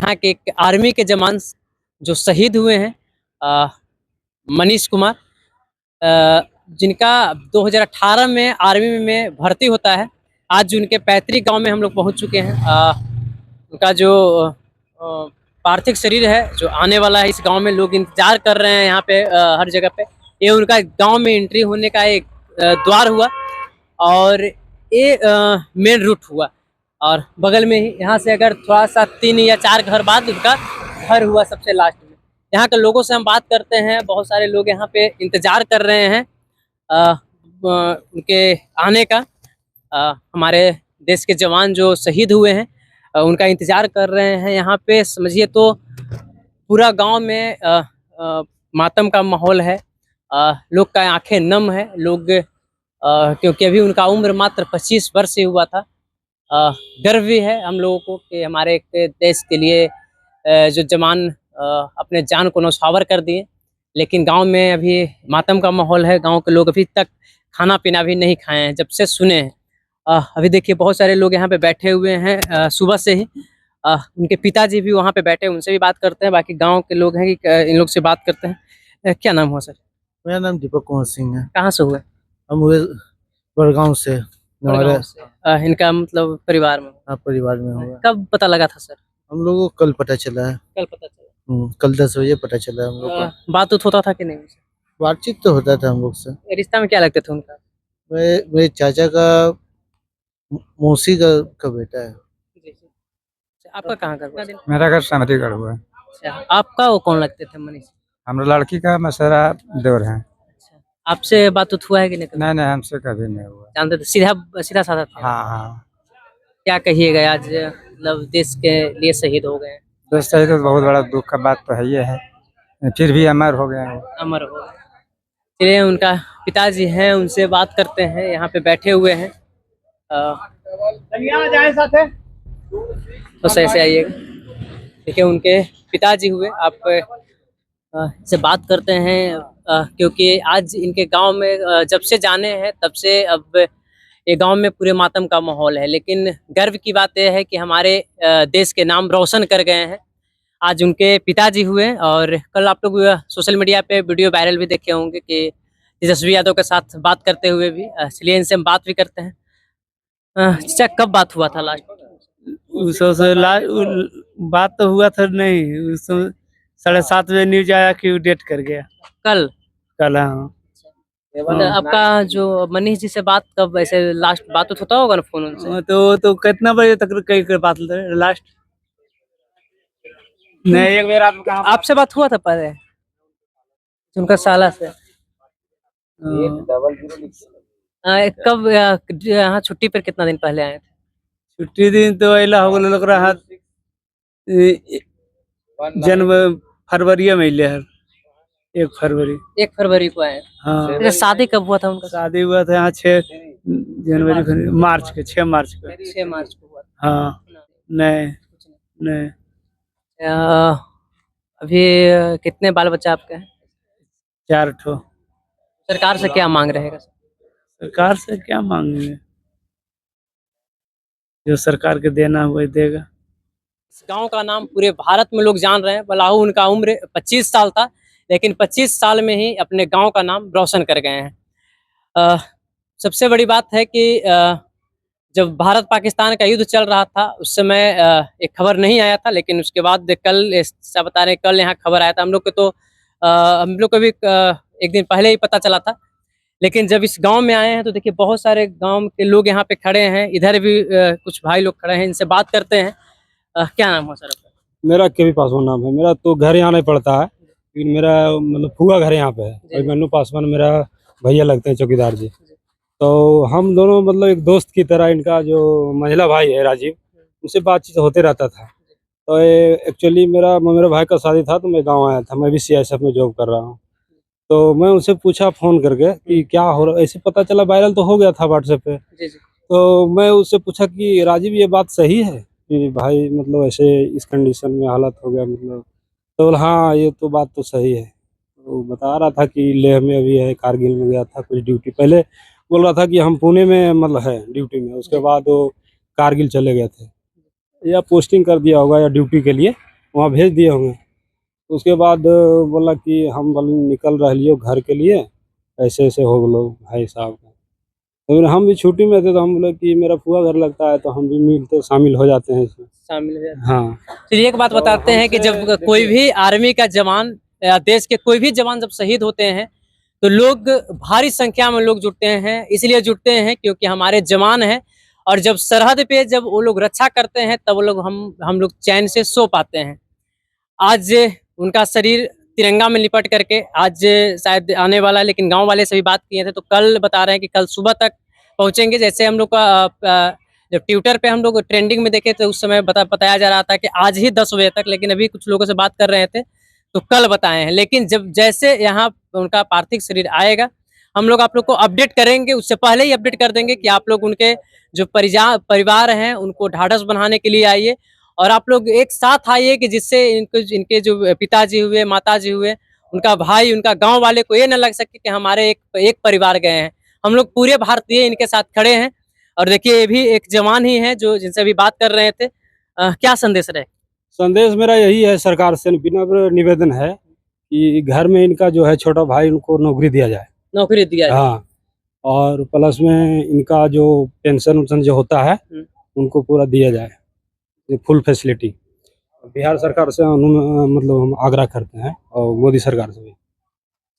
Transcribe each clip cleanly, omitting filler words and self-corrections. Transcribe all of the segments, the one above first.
यहाँ के एक आर्मी के जवान जो शहीद हुए हैं, मनीष कुमार, जिनका 2018 में आर्मी में भर्ती होता है। आज उनके पैतृक गांव में हम लोग पहुंच चुके हैं। उनका जो पार्थिव शरीर है जो आने वाला है, इस गांव में लोग इंतजार कर रहे हैं यहाँ पे हर जगह पे। ये उनका गांव में एंट्री होने का एक द्वार हुआ और ये मेन रूट हुआ, और बगल में ही यहाँ से अगर थोड़ा सा 3 या 4 घर बाद उनका घर हुआ सबसे लास्ट में। यहाँ के लोगों से हम बात करते हैं, बहुत सारे लोग यहाँ पे इंतजार कर रहे हैं उनके आने का। हमारे देश के जवान जो शहीद हुए हैं उनका इंतजार कर रहे हैं। यहाँ पे समझिए तो पूरा गांव में मातम का माहौल है। लोग का आंखें नम है, लोग क्योंकि अभी उनका उम्र मात्र 25 वर्ष ही हुआ था। गर्व भी है हम लोगों को कि हमारे देश के लिए जो जवान अपने जान को न्यौछावर कर दिए। लेकिन गांव में अभी मातम का माहौल है। गांव के लोग अभी तक खाना पीना भी नहीं खाए हैं जब से सुने हैं। अभी देखिए बहुत सारे लोग यहाँ पे बैठे हुए हैं सुबह से ही। उनके पिताजी भी वहाँ पे बैठे, उनसे भी बात करते हैं। बाकी गांव के लोग हैं कि इन लोग से बात करते हैं। क्या नाम हुआ सर? मेरा नाम दीपक कुमार सिंह है। कहाँ से हुए? हम हुए बड़गांव से। बड़गांव से। इनका मतलब परिवार में? हाँ, परिवार में हुआ। कब पता लगा था सर? हम लोगों को कल पता चला है। कल पता चला? कल 10 बजे पता चला हम लोग को। बात होता था कि नहीं? बातचीत तो होता था हम लोग से। रिश्ता में क्या लगते थे उनका? मेरे चाचा का मौसी का बेटा है। आपका कहाँ घर हुआ? मेरा घर समरीगढ़ हुआ है। अच्छा, आपका वो कौन लगते थे मनीष? हमारा लड़की का मशहरा देवर है। अच्छा, आपसे बात हुआ है कि नहीं? नहीं, हमसे कभी नहीं हुआ। जानते थे, सीधा साधा था? हाँ। क्या कहिएगा, आज मतलब देश के लिए शहीद हो गए? देश शहीद तो बहुत बड़ा दुख का बात तो है, ये है, फिर भी अमर हो गए हैं। अमर हो गए। चलिए, उनका पिताजी हैं, उनसे बात करते हैं। यहाँ पे बैठे हुए हैं। तो ऐसे आइएगा। देखिए उनके पिताजी हुए, आप से बात करते हैं क्योंकि आज इनके गांव में जब से जाने हैं तब से अब ये गांव में पूरे मातम का माहौल है। लेकिन गर्व की बात यह है कि हमारे देश के नाम रोशन कर गए हैं। आज उनके पिताजी हुए, और कल आप लोग सोशल मीडिया पे वीडियो वायरल भी देखे होंगे कि तेजस्वी यादव के साथ बात करते हुए भी। इसलिए इनसे हम बात भी करते हैं। चाचा, कब बात हुआ था लास्ट? बात तो हुआ था नहीं, 7:30 बजे न्यूज आया कि वो डेट कर गया। कल? हाँ। आपका जो मनीष जी से बात कब ऐसे लास्ट बात होता होगा ना फोन उनसे? तो कितना बजे तक कई बात लास्ट? नहीं, एक बार आपसे बात हुआ था पहले उनका साला से? कब यहाँ छुट्टी पर कितना दिन पहले आए थे? छुट्टी दिन तो अला हो लग रहा जनवरी फरवरी में अले है। 1 फरवरी को आए। हाँ। शादी कब हुआ था उनका? शादी हुआ था यहाँ 6 जनवरी मार्च के 6 मार्च को। 6 मार्च को हुआ। हाँ। नहीं। अभी कितने बाल बच्चा आपके हैं? 4 ठो। सरकार से क्या मांग रहेगा? सरकार से क्या मांगेंगे, जो सरकार के देना हुआ देगा। इस गांव का नाम पूरे भारत में लोग जान रहे हैं। बलाहू उनका उम्र 25 साल था, लेकिन 25 साल में ही अपने गांव का नाम रोशन कर गए हैं। सबसे बड़ी बात है कि जब भारत पाकिस्तान का युद्ध चल रहा था उस समय एक खबर नहीं आया था, लेकिन उसके बाद कल बता रहे कल यहाँ खबर आया था। हम लोग को भी एक दिन पहले ही पता चला था। लेकिन जब इस गांव में आए हैं तो देखिए बहुत सारे गांव के लोग यहाँ पे खड़े हैं। इधर भी कुछ भाई लोग खड़े हैं, इनसे बात करते हैं। क्या नाम है सर आपका? मेरा केवी पासवान नाम है। मेरा तो घर यहाँ नहीं पड़ता है, लेकिन मेरा मतलब फुआ घर यहाँ पे है। और मन्नू पासवान मेरा भैया लगते हैं, चौकीदार जी। तो हम दोनों मतलब एक दोस्त की तरह, इनका जो महिला भाई है राजीव, उनसे बातचीत होते रहता था। तो एक्चुअली मेरा भाई का शादी था तो मैं गाँव आया था। मैं भी CISF में जॉब कर रहा हूँ। तो मैं उनसे पूछा फ़ोन करके कि क्या हो रहा है। ऐसे पता चला, वायरल तो हो गया था व्हाट्सएप पे। तो मैं उससे पूछा कि राजीव ये बात सही है कि भाई मतलब ऐसे इस कंडीशन में हालत हो गया मतलब? तो बोला हाँ ये तो बात तो सही है। तो बता रहा था कि लेह में अभी है, कारगिल में गया था कुछ ड्यूटी। पहले बोल रहा था कि हम पुणे में मतलब है ड्यूटी में, उसके बाद वो कारगिल चले गए थे, या पोस्टिंग कर दिया होगा या ड्यूटी के लिए। वहाँ भेज दिए होंगे। उसके बाद बोला कि हम निकल रहे घर के लिए, ऐसे ऐसे हो गए भाई साहब का। तो हम भी छुट्टी में थे, तो हम बोले कि मेरा फुआ घर लगता है, तो हम भी मिलते शामिल हो जाते हैं इसमें। शामिल है। हाँ, चलिए एक बात बताते हैं कि जब कोई भी आर्मी का जवान या देश के कोई भी जवान जब शहीद होते हैं तो लोग भारी संख्या में लोग जुटते हैं। इसलिए जुटते हैं क्योंकि हमारे जवान हैं, और जब सरहद पे जब वो लोग रक्षा करते हैं तब वो लोग हम लोग चैन से सो पाते हैं। आज उनका शरीर तिरंगा में लिपट करके आज शायद आने वाला है, लेकिन गांव वाले से भी बात किए थे तो कल बता रहे हैं कि कल सुबह तक पहुंचेंगे। जैसे हम लोग का जब ट्विटर पे हम लोग ट्रेंडिंग में देखे थे उस समय बताया जा रहा था कि आज ही 10 बजे तक, लेकिन अभी कुछ लोगों से बात कर रहे थे तो कल बताए हैं। लेकिन जब जैसे यहाँ उनका पार्थिव शरीर आएगा हम लोग आप लोग को अपडेट करेंगे। उससे पहले ही अपडेट कर देंगे कि आप लोग उनके जो परिवार हैं उनको ढाढ़स बनाने के लिए आइए, और आप लोग एक साथ आइए कि जिससे इनके जो पिताजी हुए, माताजी हुए, उनका भाई, उनका गांव वाले को ये न लग सके कि हमारे एक परिवार गए हैं। हम लोग पूरे भारतीय इनके साथ खड़े हैं। और देखिए ये भी एक जवान ही है जो जिनसे अभी बात कर रहे थे। क्या संदेश रहे? संदेश मेरा यही है, सरकार से विनम्र निवेदन है कि घर में इनका जो है छोटा भाई, उनको नौकरी दिया जाए। नौकरी दिया जाए। हाँ, और प्लस में इनका जो पेंशन उन्शन जो होता है उनको पूरा दिया जाए, फुल फैसिलिटी। बिहार सरकार से मतलब हम आग्रह करते हैं, और मोदी सरकार से भी।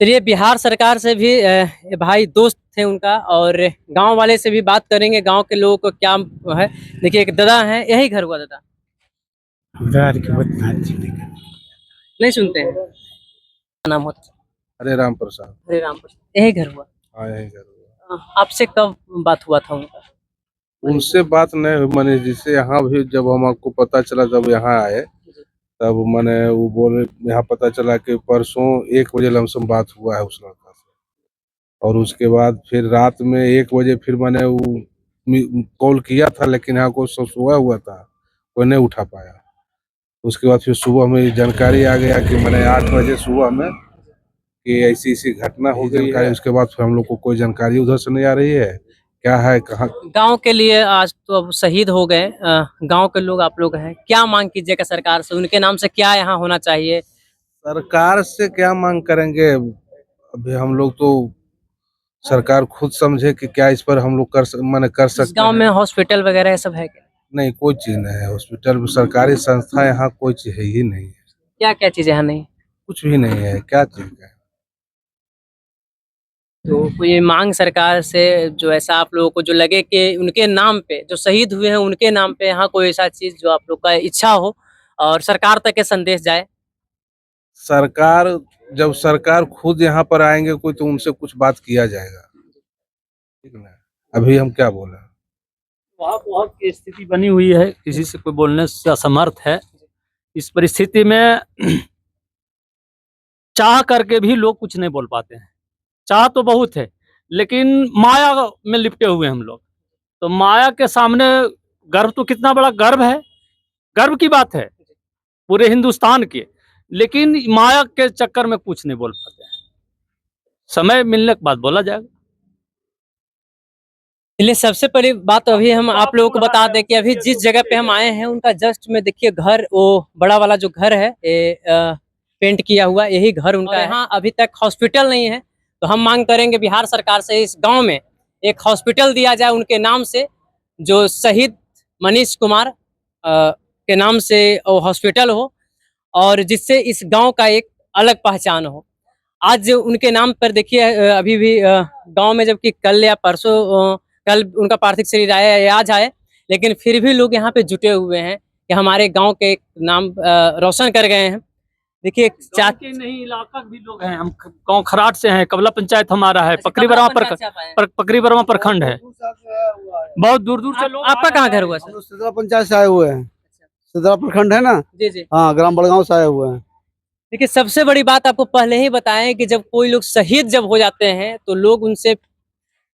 चलिए बिहार सरकार से भी ये भाई दोस्त थे उनका, और गांव वाले से भी बात करेंगे, गांव के लोगों को क्या है। देखिए एक दादा है, यही घर हुआ दादा? नहीं सुनते हैं? क्या नाम होता? हरे राम प्रसाद। हरे राम प्रसाद। यही घर हुआ? हाँ, यही घर हुआ। आपसे कब बात हुआ था उनका? उनसे बात नहीं हुई, मैंने जिससे यहाँ भी जब हमको पता चला जब यहाँ आए तब मैंने वो बोले, यहाँ पता चला कि परसों 1 बजे लमसम बात हुआ है उस लड़का से, और उसके बाद फिर रात में 1 बजे फिर मैंने वो कॉल किया था, लेकिन यहाँ को सब सोया हुआ था, कोई नहीं उठा पाया। उसके बाद फिर सुबह में जानकारी आ गया कि मैंने 8 बजे सुबह में कि ऐसी ऐसी घटना हो गई है। उसके बाद फिर हम लोग को कोई जानकारी उधर से नहीं आ रही है, क्या है कहाँ। गांव के लिए आज तो अब शहीद हो गए गांव के लोग आप लोग हैं, क्या मांग कीजिएगा सरकार से? उनके नाम से क्या यहाँ होना चाहिए? सरकार से क्या मांग करेंगे, अभी हम लोग तो सरकार खुद समझे कि क्या इस पर हम लोग कर सकते गांव हैं। में हॉस्पिटल वगैरह ये सब है क्या? नहीं, कोई चीज नहीं है। हॉस्पिटल सरकारी संस्था यहाँ कोई चीज है ही नहीं है, क्या क्या चीजें यहाँ नहीं? कुछ भी नहीं है। क्या चीज है? तो कोई मांग सरकार से जो ऐसा आप लोगों को जो लगे कि उनके नाम पे जो शहीद हुए हैं उनके नाम पे यहाँ कोई ऐसा चीज जो आप लोग का इच्छा हो और सरकार तक के संदेश जाए? सरकार जब सरकार खुद यहाँ पर आएंगे कोई तो उनसे कुछ बात किया जाएगा, ठीक ना। अभी हम क्या बोले? वहाँ की स्थिति बनी हुई है, किसी से कोई बोलने से असमर्थ है। इस परिस्थिति में चाह करके भी लोग कुछ नहीं बोल पाते हैं। चाह तो बहुत है, लेकिन माया में लिपटे हुए हम लोग। तो माया के सामने गर्व तो कितना बड़ा गर्व है, गर्व की बात है पूरे हिंदुस्तान की, लेकिन माया के चक्कर में कुछ नहीं बोल पाते हैं। समय मिलने के बाद बोला जाएगा। इसलिए सबसे पहली बात अभी हम आप लोगों को बता दें कि अभी जिस जगह पे हम आए हैं उनका जस्ट में देखिए घर, वो बड़ा वाला जो घर है ये पेंट किया हुआ यही घर उनका है। यहाँ अभी तक हॉस्पिटल नहीं है, तो हम मांग करेंगे बिहार सरकार से इस गांव में एक हॉस्पिटल दिया जाए उनके नाम से, जो शहीद मनीष कुमार के नाम से वो हॉस्पिटल हो, और जिससे इस गांव का एक अलग पहचान हो। आज उनके नाम पर देखिए अभी भी गांव में, जबकि कल या परसों कल उनका पार्थिव शरीर आया या आज आए, लेकिन फिर भी लोग यहाँ पे जुटे हुए हैं कि हमारे गांव के नाम रोशन कर गए हैं। देखिए के नहीं इलाका भी लोग हैं, हम गांव खराट से हैं, कबला पंचायत हमारा है, पकरी बर्मा प्रखंड है, बहुत दूर दूर से लोग। आपका कहाँ घर हुआ सर? सिद्धरा पंचायत से आए हुए हैं, सिद्धरा प्रखंड है ना जी जी हाँ, ग्राम बड़गांव से आए हुए हैं। देखिए सबसे बड़ी बात आपको पहले ही बताएं कि जब कोई लोग शहीद जब हो जाते हैं तो लोग उनसे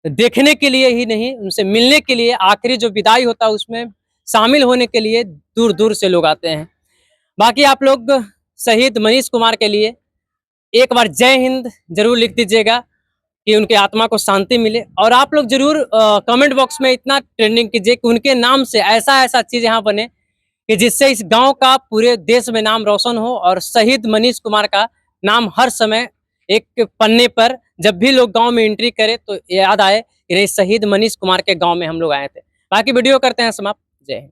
देखने के लिए ही नहीं, उनसे मिलने के लिए, आखिरी जो विदाई होता है उसमें शामिल होने के लिए दूर दूर से लोग आते हैं। बाकी आप लोग शहीद मनीष कुमार के लिए एक बार जय हिंद जरूर लिख दीजिएगा कि उनके आत्मा को शांति मिले, और आप लोग जरूर कमेंट बॉक्स में इतना ट्रेंडिंग कीजिए कि उनके नाम से ऐसा ऐसा चीज यहाँ बने कि जिससे इस गांव का पूरे देश में नाम रोशन हो और शहीद मनीष कुमार का नाम हर समय एक पन्ने पर जब भी लोग गांव में एंट्री करे तो याद आए कि नहीं, शहीद मनीष कुमार के गांव में हम लोग आए थे। बाकी वीडियो करते हैं समाप्त। जय हिंद।